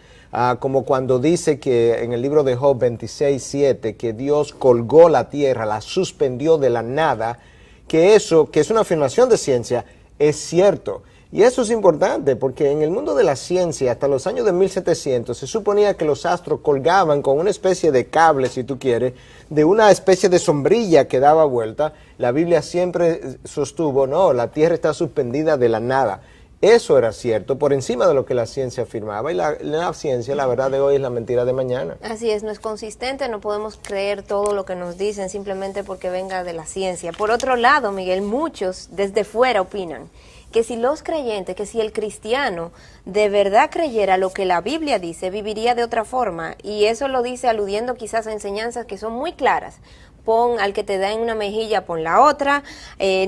como cuando dice que en el libro de Job 26:7, que Dios colgó la tierra, la suspendió de la nada, que eso, que es una afirmación de ciencia, es cierto. Y eso es importante porque en el mundo de la ciencia, hasta los años de 1700, se suponía que los astros colgaban con una especie de cable, si tú quieres, de una especie de sombrilla que daba vuelta. La Biblia siempre sostuvo, no, la tierra está suspendida de la nada. Eso era cierto, por encima de lo que la ciencia afirmaba. Y la ciencia, la verdad de hoy, es la mentira de mañana. Así es, no es consistente, no podemos creer todo lo que nos dicen simplemente porque venga de la ciencia. Por otro lado, Miguel, muchos desde fuera opinan que si los creyentes, que si el cristiano de verdad creyera lo que la Biblia dice, viviría de otra forma. Y eso lo dice aludiendo quizás a enseñanzas que son muy claras. Pon al que te da en una mejilla, pon la otra,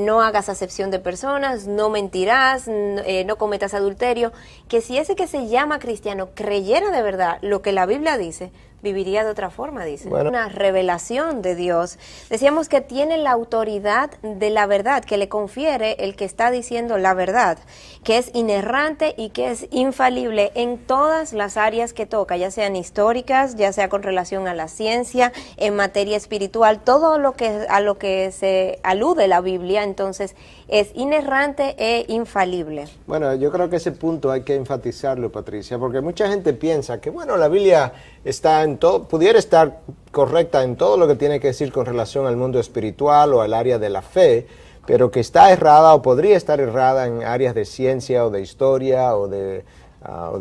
no hagas acepción de personas, no mentirás, no cometas adulterio. Que si ese que se llama cristiano creyera de verdad lo que la Biblia dice, viviría de otra forma, dice. Bueno. Una revelación de Dios. Decíamos que tiene la autoridad de la verdad, que le confiere el que está diciendo la verdad, que es inerrante y que es infalible en todas las áreas que toca, ya sean históricas, ya sea con relación a la ciencia, en materia espiritual, todo lo que a lo que se alude la Biblia, entonces es inerrante e infalible. Bueno, yo creo que ese punto hay que enfatizarlo, Patricia, porque mucha gente piensa que, bueno, la Biblia está en todo, pudiera estar correcta en todo lo que tiene que decir con relación al mundo espiritual o al área de la fe, pero que está errada o podría estar errada en áreas de ciencia o de historia o de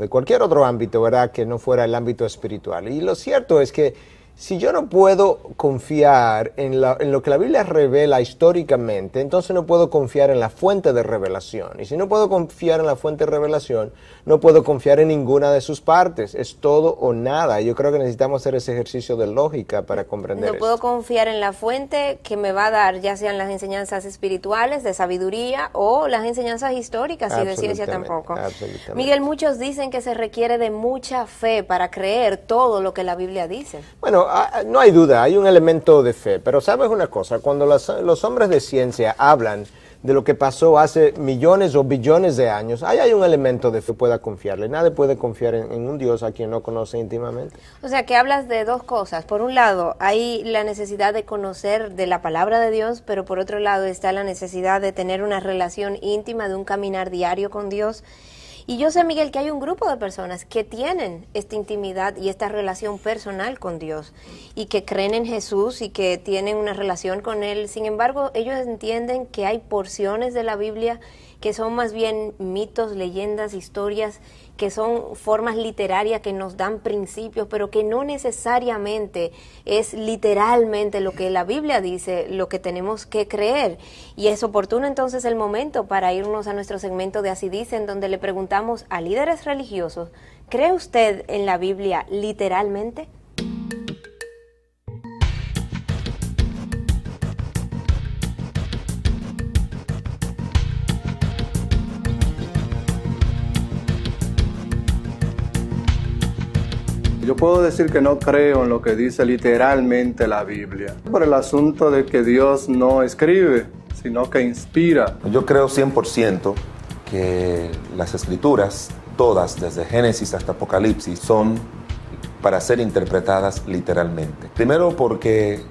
cualquier otro ámbito, ¿verdad?, que no fuera el ámbito espiritual. Y lo cierto es que Si yo no puedo confiar en lo que la Biblia revela históricamente, entonces no puedo confiar en la fuente de revelación. Y si no puedo confiar en la fuente de revelación, no puedo confiar en ninguna de sus partes. Es todo o nada. Yo creo que necesitamos hacer ese ejercicio de lógica para comprender No puedo confiar en la fuente que me va a dar, ya sean las enseñanzas espirituales, de sabiduría, o las enseñanzas históricas y de ciencia tampoco. Absolutamente. Miguel, muchos dicen que se requiere de mucha fe para creer todo lo que la Biblia dice. Bueno, no hay duda, hay un elemento de fe, pero ¿sabes una cosa? Cuando los hombres de ciencia hablan de lo que pasó hace millones o billones de años, ahí hay un elemento de fe que pueda confiarle. Nadie puede confiar en un Dios a quien no conoce íntimamente. O sea, que hablas de dos cosas. Por un lado, hay la necesidad de conocer de la palabra de Dios, pero por otro lado está la necesidad de tener una relación íntima, de un caminar diario con Dios. Y yo sé, Miguel, que hay un grupo de personas que tienen esta intimidad y esta relación personal con Dios y que creen en Jesús y que tienen una relación con Él. Sin embargo, ellos entienden que hay porciones de la Biblia que son más bien mitos, leyendas, historias, que son formas literarias que nos dan principios, pero que no necesariamente es literalmente lo que la Biblia dice, lo que tenemos que creer. Y es oportuno entonces el momento para irnos a nuestro segmento de Así Dicen, donde le preguntamos a líderes religiosos, ¿cree usted en la Biblia literalmente? Yo puedo decir que no creo en lo que dice literalmente la Biblia, por el asunto de que Dios no escribe, sino que inspira. Yo creo 100% que las escrituras, todas, desde Génesis hasta Apocalipsis, son para ser interpretadas literalmente. Primero porque